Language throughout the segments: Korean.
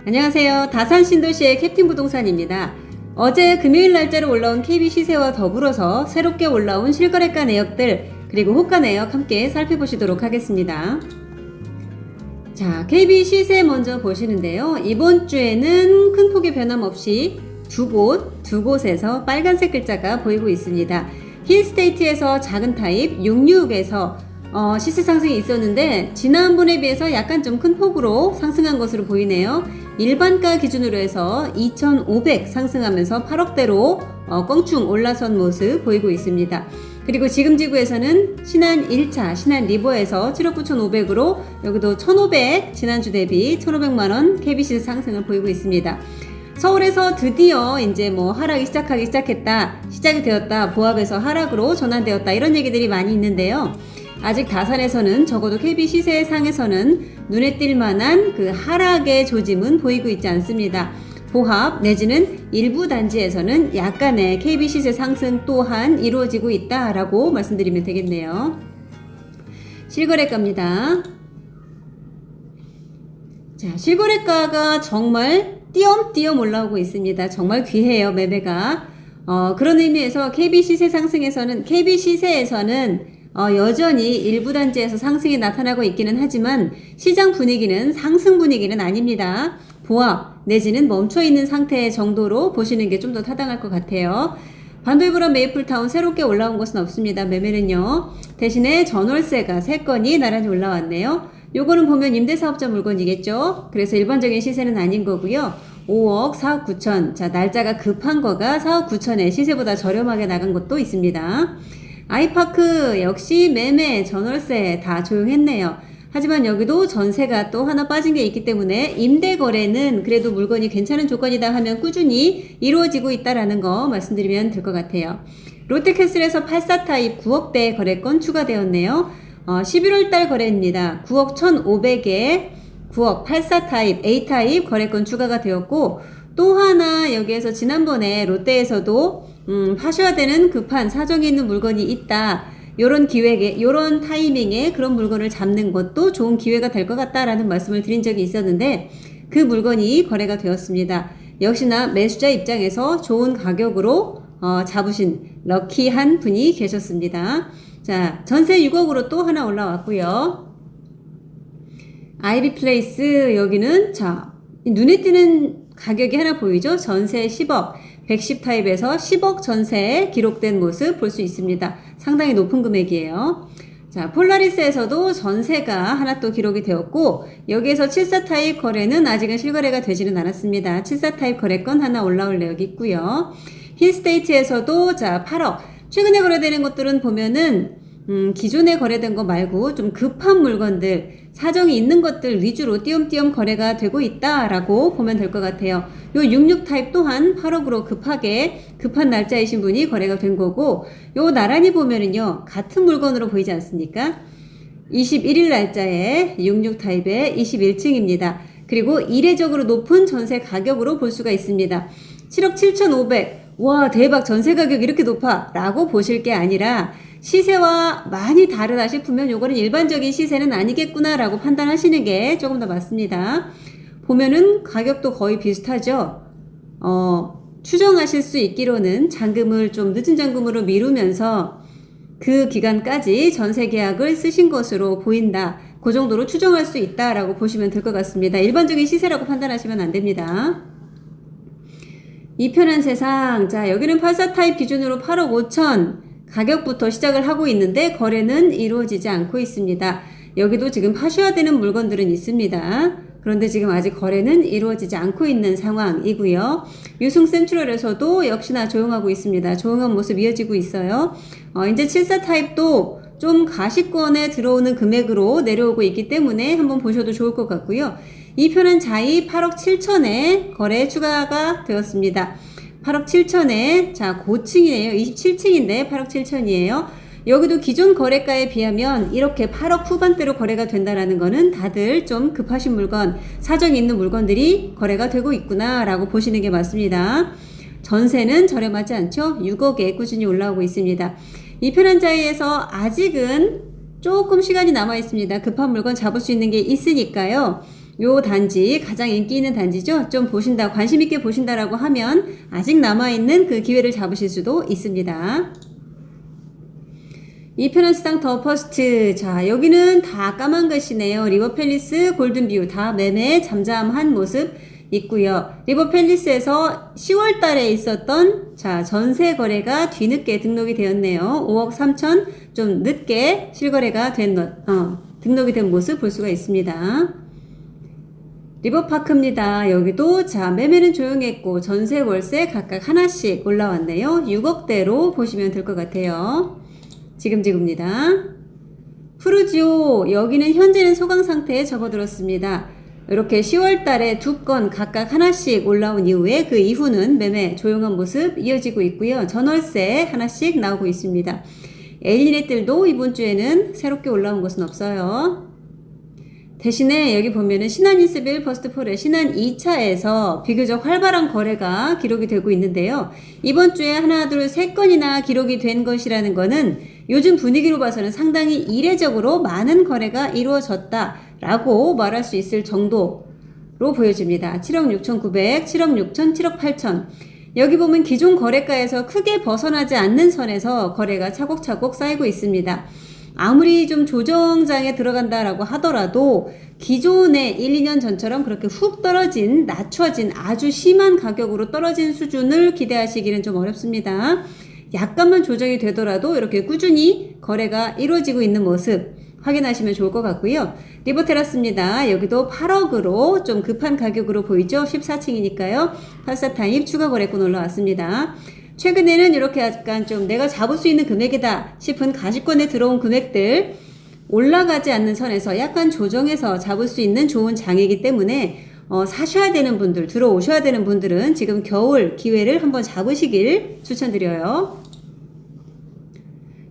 안녕하세요. 다산 신도시의 캡틴 부동산입니다. 어제 금요일 날짜로 올라온 KB 시세와 더불어서 새롭게 올라온 실거래가 내역들 그리고 호가 내역 함께 살펴보시도록 하겠습니다. 자, KB 시세 먼저 보시는데요. 이번 주에는 큰 폭의 변함없이 두 곳에서 빨간색 글자가 보이고 있습니다. 힐스테이트에서 작은 타입 66에서 시세 상승이 있었는데 지난번에 비해서 약간 좀 큰 폭으로 상승한 것으로 보이네요. 일반가 기준으로 해서 2,500 상승하면서 8억대로 껑충 올라선 모습 보이고 있습니다. 그리고 지금 지구에서는 신한 1차, 신한 리버에서 7억 9,500으로 여기도 1,500 지난주 대비 1,500만원 KBC 상승을 보이고 있습니다. 서울에서 드디어 이제 하락이 시작이 되었다, 보합에서 하락으로 전환되었다 이런 얘기들이 많이 있는데요. 아직 다산에서는 적어도 KB 시세 상에서는 눈에 띌 만한 그 하락의 조짐은 보이고 있지 않습니다. 보합 내지는 일부 단지에서는 약간의 KB 시세 상승 또한 이루어지고 있다라고 말씀드리면 되겠네요. 실거래가입니다. 자, 실거래가가 정말 띄엄띄엄 올라오고 있습니다. 정말 귀해요, 매매가. 그런 의미에서 KB 시세에서는 여전히 일부 단지에서 상승이 나타나고 있기는 하지만 시장 분위기는 상승 분위기는 아닙니다. 보합 내지는 멈춰있는 상태 정도로 보시는 게 좀 더 타당할 것 같아요. 반도이브런 메이플타운 새롭게 올라온 것은 없습니다. 매매는요. 대신에 전월세가 3건이 나란히 올라왔네요. 요거는 보면 임대사업자 물건이겠죠. 그래서 일반적인 시세는 아닌 거고요. 5억 4억 9천. 자, 날짜가 급한 거가 4억 9천에 시세보다 저렴하게 나간 것도 있습니다. 아이파크 역시 매매, 전월세 다 조용했네요. 하지만 여기도 전세가 또 하나 빠진 게 있기 때문에 임대 거래는 그래도 물건이 괜찮은 조건이다 하면 꾸준히 이루어지고 있다라는 거 말씀드리면 될 것 같아요. 롯데캐슬에서 84 타입 9억대 거래건 추가되었네요. 11월 달 거래입니다. 9억 1,500에 9억 84 타입 A 타입 거래건 추가가 되었고 또 하나 여기에서 지난번에 롯데에서도 파셔야 되는 급한 사정이 있는 물건이 있다. 요런 기획에, 요런 타이밍에 그런 물건을 잡는 것도 좋은 기회가 될 것 같다라는 말씀을 드린 적이 있었는데 그 물건이 거래가 되었습니다. 역시나 매수자 입장에서 좋은 가격으로 잡으신 럭키한 분이 계셨습니다. 자, 전세 6억으로 또 하나 올라왔고요. 아이비 플레이스 여기는 자, 눈에 띄는 가격이 하나 보이죠? 전세 10억. 110 타입에서 10억 전세에 기록된 모습 볼 수 있습니다. 상당히 높은 금액이에요. 자, 폴라리스에서도 전세가 하나 또 기록이 되었고 여기에서 74 타입 거래는 아직은 실거래가 되지는 않았습니다. 74 타입 거래건 하나 올라올 내역이 있고요. 힐스테이트에서도 자 8억. 최근에 거래되는 것들은 보면은 기존에 거래된 거 말고 좀 급한 물건들, 사정이 있는 것들 위주로 띄엄띄엄 거래가 되고 있다라고 보면 될 것 같아요. 요 66 타입 또한 8억으로 급한 날짜이신 분이 거래가 된 거고, 요 나란히 보면은요, 같은 물건으로 보이지 않습니까? 21일 날짜에 66 타입의 21층입니다. 그리고 이례적으로 높은 전세 가격으로 볼 수가 있습니다. 7억 7,500. 와, 대박, 전세 가격 이렇게 높아 라고 보실 게 아니라 시세와 많이 다르다 싶으면 요거는 일반적인 시세는 아니겠구나 라고 판단하시는 게 조금 더 맞습니다. 보면은 가격도 거의 비슷하죠. 추정하실 수 있기로는 잔금을 좀 늦은 잔금으로 미루면서 그 기간까지 전세 계약을 쓰신 것으로 보인다. 그 정도로 추정할 수 있다라고 보시면 될 것 같습니다. 일반적인 시세라고 판단하시면 안 됩니다. 이 편한 세상. 자, 여기는 84 타입 기준으로 8억 5천 가격부터 시작을 하고 있는데 거래는 이루어지지 않고 있습니다. 여기도 지금 파셔야 되는 물건들은 있습니다. 그런데 지금 아직 거래는 이루어지지 않고 있는 상황이고요. 유승 센트럴에서도 역시나 조용하고 있습니다. 조용한 모습 이어지고 있어요. 이제 74 타입도 좀 가시권에 들어오는 금액으로 내려오고 있기 때문에 한번 보셔도 좋을 것 같고요. 이 편은 자이 8억 7천에 거래 추가가 되었습니다. 8억 7천에 자 고층이에요. 27층인데 8억 7천이에요. 여기도 기존 거래가에 비하면 이렇게 8억 후반대로 거래가 된다라는 거는 다들 좀 급하신 물건, 사정이 있는 물건들이 거래가 되고 있구나 라고 보시는 게 맞습니다. 전세는 저렴하지 않죠? 6억에 꾸준히 올라오고 있습니다. 이 편한 자리에서 아직은 조금 시간이 남아 있습니다. 급한 물건 잡을 수 있는 게 있으니까요. 요 단지 가장 인기 있는 단지죠. 좀 보신다, 관심 있게 보신다라고 하면 아직 남아있는 그 기회를 잡으실 수도 있습니다. 이편한시장 더 퍼스트. 자, 여기는 다 까만 글씨네요. 리버팰리스, 골든뷰 다 매매 잠잠한 모습 있고요. 리버팰리스에서 10월 달에 있었던 전세 거래가 뒤늦게 등록이 되었네요. 5억 3천 좀 늦게 실거래가 등록이 된 모습 볼 수가 있습니다. 리버파크입니다. 여기도 매매는 조용했고 전세 월세 각각 하나씩 올라왔네요. 6억대로 보시면 될 것 같아요. 지금입니다. 푸르지오 여기는 현재는 소강 상태에 접어들었습니다. 이렇게 10월 달에 2건 각각 하나씩 올라온 이후에 그 이후는 매매 조용한 모습 이어지고 있고요. 전월세 하나씩 나오고 있습니다. 에일리넷들도 이번 주에는 새롭게 올라온 것은 없어요. 대신에 여기 보면은 신한인스빌 퍼스트폴의 신한 2차에서 비교적 활발한 거래가 기록이 되고 있는데요. 이번 주에 하나, 둘, 세 건이나 기록이 된 것이라는 거는 요즘 분위기로 봐서는 상당히 이례적으로 많은 거래가 이루어졌다라고 말할 수 있을 정도로 보여집니다. 7억 6,900, 7억 6천, 7억 8천. 여기 보면 기존 거래가에서 크게 벗어나지 않는 선에서 거래가 차곡차곡 쌓이고 있습니다. 아무리 좀 조정장에 들어간다라고 하더라도 기존의 1, 2년 전처럼 그렇게 훅 떨어진, 낮춰진 아주 심한 가격으로 떨어진 수준을 기대하시기는 좀 어렵습니다. 약간만 조정이 되더라도 이렇게 꾸준히 거래가 이루어지고 있는 모습 확인하시면 좋을 것 같고요. 리버테라스입니다. 여기도 8억으로 좀 급한 가격으로 보이죠? 14층이니까요. 84타입 추가 거래권 올라왔습니다. 최근에는 이렇게 약간 좀 내가 잡을 수 있는 금액이다 싶은 가시권에 들어온 금액들 올라가지 않는 선에서 약간 조정해서 잡을 수 있는 좋은 장이기 때문에 사셔야 되는 분들, 들어오셔야 되는 분들은 지금 겨울 기회를 한번 잡으시길 추천드려요.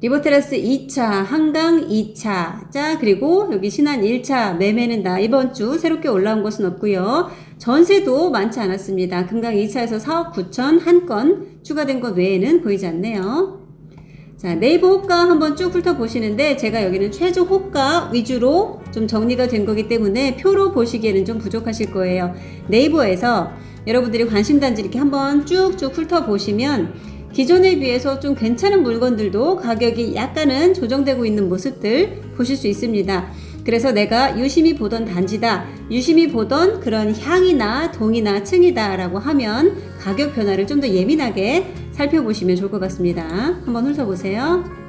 리버테라스 2차, 한강 2차, 그리고 여기 신한 1차 매매는 다 이번 주 새롭게 올라온 것은 없고요. 전세도 많지 않았습니다. 금강 2차에서 4억 9천 한 건 추가된 것 외에는 보이지 않네요. 네이버 호가 한번 쭉 훑어보시는데 제가 여기는 최저 호가 위주로 좀 정리가 된 거기 때문에 표로 보시기에는 좀 부족하실 거예요. 네이버에서 여러분들이 관심단지 이렇게 한번 쭉쭉 훑어보시면 기존에 비해서 좀 괜찮은 물건들도 가격이 약간은 조정되고 있는 모습들 보실 수 있습니다. 그래서 내가 유심히 보던 단지다, 유심히 보던 그런 향이나 동이나 층이다 라고 하면 가격 변화를 좀 더 예민하게 살펴보시면 좋을 것 같습니다. 한번 훑어보세요.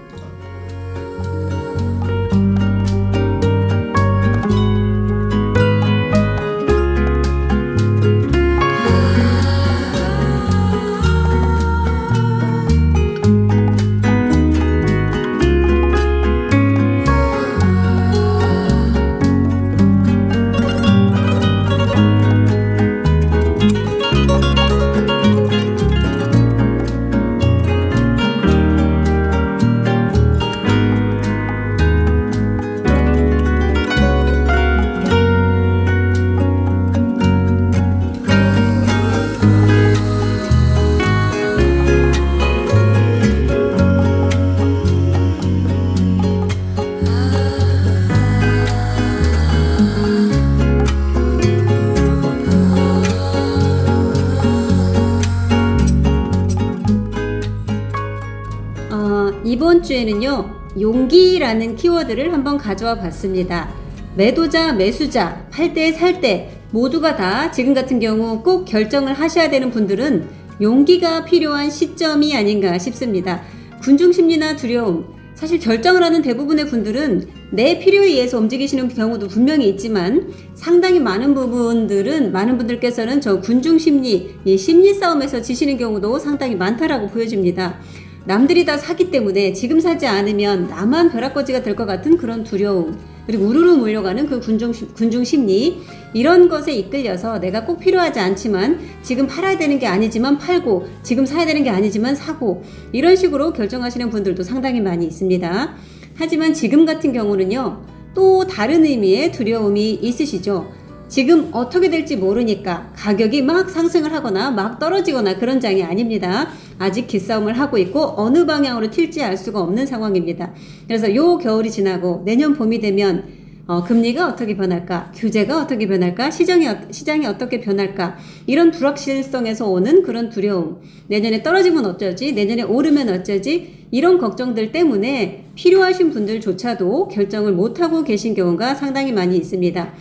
이번 주에는요, 용기라는 키워드를 한번 가져와 봤습니다. 매도자, 매수자, 팔 때, 살 때 모두가 다 지금 같은 경우 꼭 결정을 하셔야 되는 분들은 용기가 필요한 시점이 아닌가 싶습니다. 군중심리나 두려움, 사실 결정을 하는 대부분의 분들은 내 필요에 의해서 움직이시는 경우도 분명히 있지만 상당히 많은 분들께서는 저 군중심리, 이 심리 싸움에서 지시는 경우도 상당히 많다라고 보여집니다. 남들이 다 사기 때문에 지금 사지 않으면 나만 벼락거지가 될 것 같은 그런 두려움, 그리고 우르르 몰려가는 그 군중심리, 이런 것에 이끌려서 내가 꼭 필요하지 않지만 지금 팔아야 되는 게 아니지만 팔고, 지금 사야 되는 게 아니지만 사고, 이런 식으로 결정하시는 분들도 상당히 많이 있습니다. 하지만 지금 같은 경우는요, 또 다른 의미의 두려움이 있으시죠. 지금 어떻게 될지 모르니까 가격이 막 상승을 하거나 막 떨어지거나 그런 장이 아닙니다. 아직 기싸움을 하고 있고 어느 방향으로 튈지 알 수가 없는 상황입니다. 그래서 요 겨울이 지나고 내년 봄이 되면 금리가 어떻게 변할까? 규제가 어떻게 변할까? 시장이 어떻게 변할까? 이런 불확실성에서 오는 그런 두려움. 내년에 떨어지면 어쩌지? 내년에 오르면 어쩌지? 이런 걱정들 때문에 필요하신 분들조차도 결정을 못하고 계신 경우가 상당히 많이 있습니다.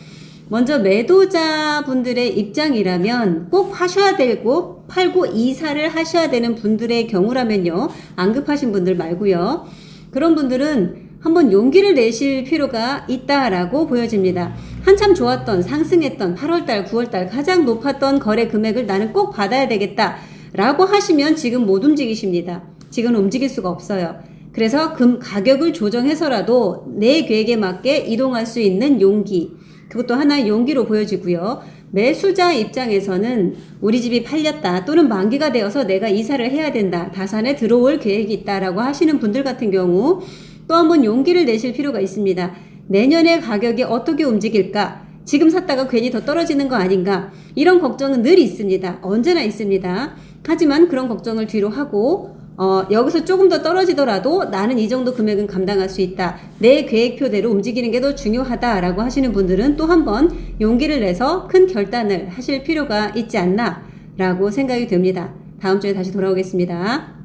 먼저 매도자분들의 입장이라면 꼭 하셔야 되고 팔고 이사를 하셔야 되는 분들의 경우라면요. 안 급하신 분들 말고요. 그런 분들은 한번 용기를 내실 필요가 있다라고 보여집니다. 한참 좋았던 상승했던 8월달 9월달 가장 높았던 거래 금액을 나는 꼭 받아야 되겠다 라고 하시면 지금 못 움직이십니다. 지금 움직일 수가 없어요. 그래서 금 가격을 조정해서라도 내 계획에 맞게 이동할 수 있는 용기, 그것도 하나의 용기로 보여지고요. 매수자 입장에서는 우리 집이 팔렸다 또는 만기가 되어서 내가 이사를 해야 된다, 다산에 들어올 계획이 있다라고 하시는 분들 같은 경우 또 한번 용기를 내실 필요가 있습니다. 내년에 가격이 어떻게 움직일까? 지금 샀다가 괜히 더 떨어지는 거 아닌가? 이런 걱정은 늘 있습니다. 언제나 있습니다. 하지만 그런 걱정을 뒤로 하고 여기서 조금 더 떨어지더라도 나는 이 정도 금액은 감당할 수 있다. 내 계획표대로 움직이는 게 더 중요하다라고 하시는 분들은 또 한번 용기를 내서 큰 결단을 하실 필요가 있지 않나 라고 생각이 됩니다. 다음 주에 다시 돌아오겠습니다.